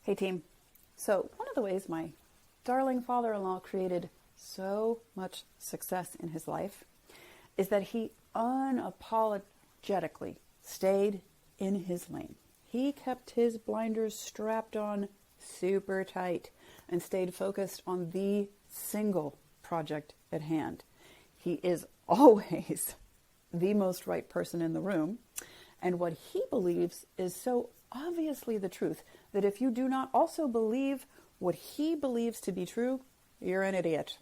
Hey team. So one of the ways my darling father-in-law created so much success in his life is that he unapologetically stayed in his lane. He kept his blinders strapped on super tight and stayed focused on the single project at hand. He is always the most right person in the room, and what he believes is so obviously the truth that if you do not also believe what he believes to be true, you're an idiot.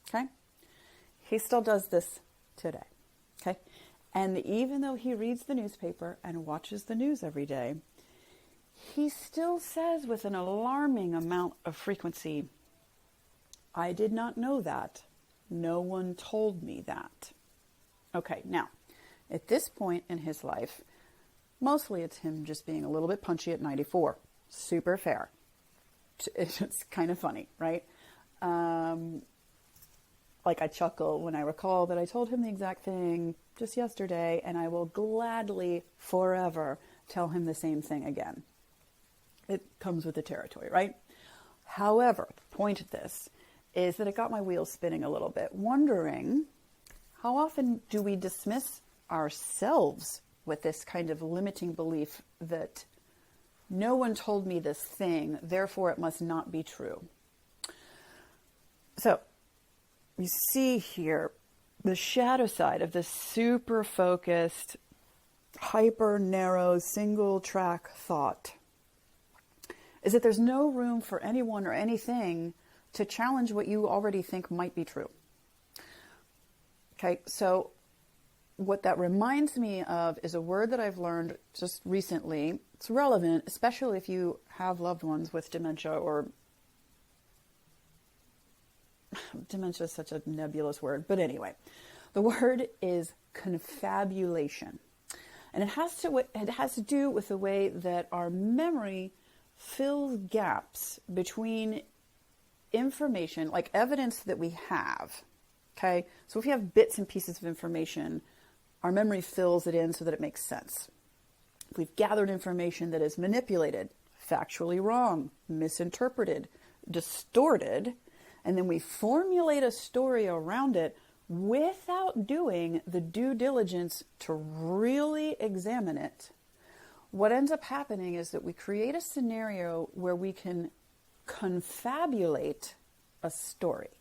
Okay? He still does this today. Okay? And even though he reads the newspaper and watches the news every day, he still says with an alarming amount of frequency, I did not know that. No one told me that. Okay, now, at this point in his life, mostly it's him just being a little bit punchy at 94. Super fair. It's kind of funny, right? Like I chuckle when I recall that I told him the exact thing just yesterday, and I will gladly forever tell him the same thing again. It comes with the territory, right? However, the point of this is that it got my wheels spinning a little bit, wondering how often do we dismiss ourselves with this kind of limiting belief that no one told me this thing, therefore it must not be true. So, you see here the shadow side of this super focused, hyper narrow, single track thought is that there's no room for anyone or anything to challenge what you already think might be true. Okay, so what that reminds me of is a word that I've learned just recently. It's relevant, especially if you have loved ones with dementia, or dementia is such a nebulous word, but anyway, the word is confabulation. And it has to do with the way that our memory fills gaps between information, like evidence that we have. Okay, so if you have bits and pieces of information, our memory fills it in so that it makes sense. If we've gathered information that is manipulated, factually wrong, misinterpreted, distorted, and then we formulate a story around it without doing the due diligence to really examine it, what ends up happening is that we create a scenario where we can confabulate a story.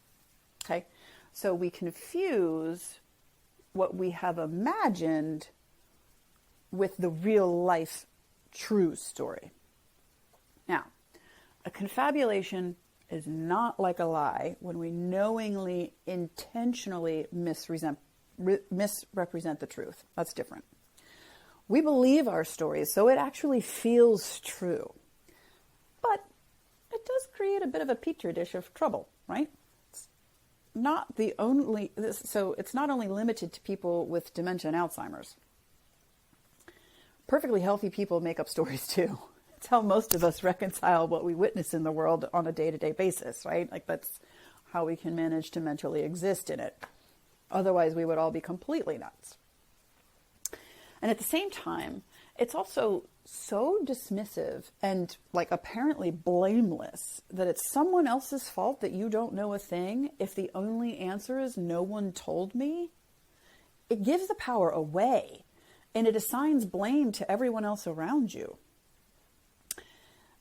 Okay? So we confuse what we have imagined with the real life true story. Now, a confabulation is not like a lie when we knowingly, intentionally misrepresent the truth. That's different. We believe our stories, so it actually feels true. But it does create a bit of a petri dish of trouble, right? It's not only limited to people with dementia and Alzheimer's. Perfectly healthy people make up stories too. It's how most of us reconcile what we witness in the world on a day-to-day basis, right? Like that's how we can manage to mentally exist in it. Otherwise, we would all be completely nuts. And at the same time, it's also so dismissive and like apparently blameless that it's someone else's fault that you don't know a thing if the only answer is no one told me. It gives the power away and it assigns blame to everyone else around you.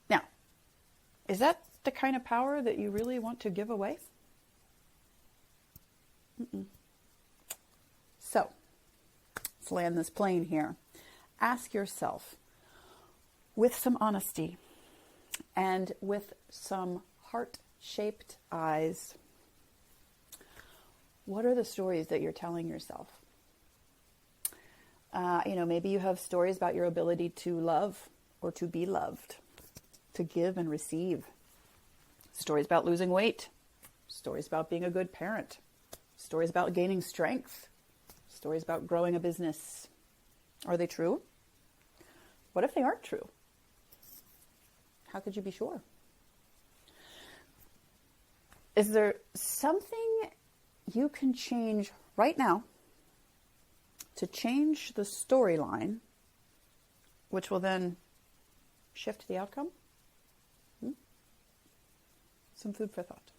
Now, is that the kind of power that you really want to give away? So, let's land this plane here. Ask yourself, with some honesty and with some heart-shaped eyes, what are the stories that you're telling yourself? Maybe you have stories about your ability to love or to be loved, to give and receive. Stories about losing weight. Stories about being a good parent. Stories about gaining strength. Stories about growing a business. Are they true? What if they aren't true? How could you be sure? Is there something you can change right now to change the storyline, which will then shift the outcome? some food for thought.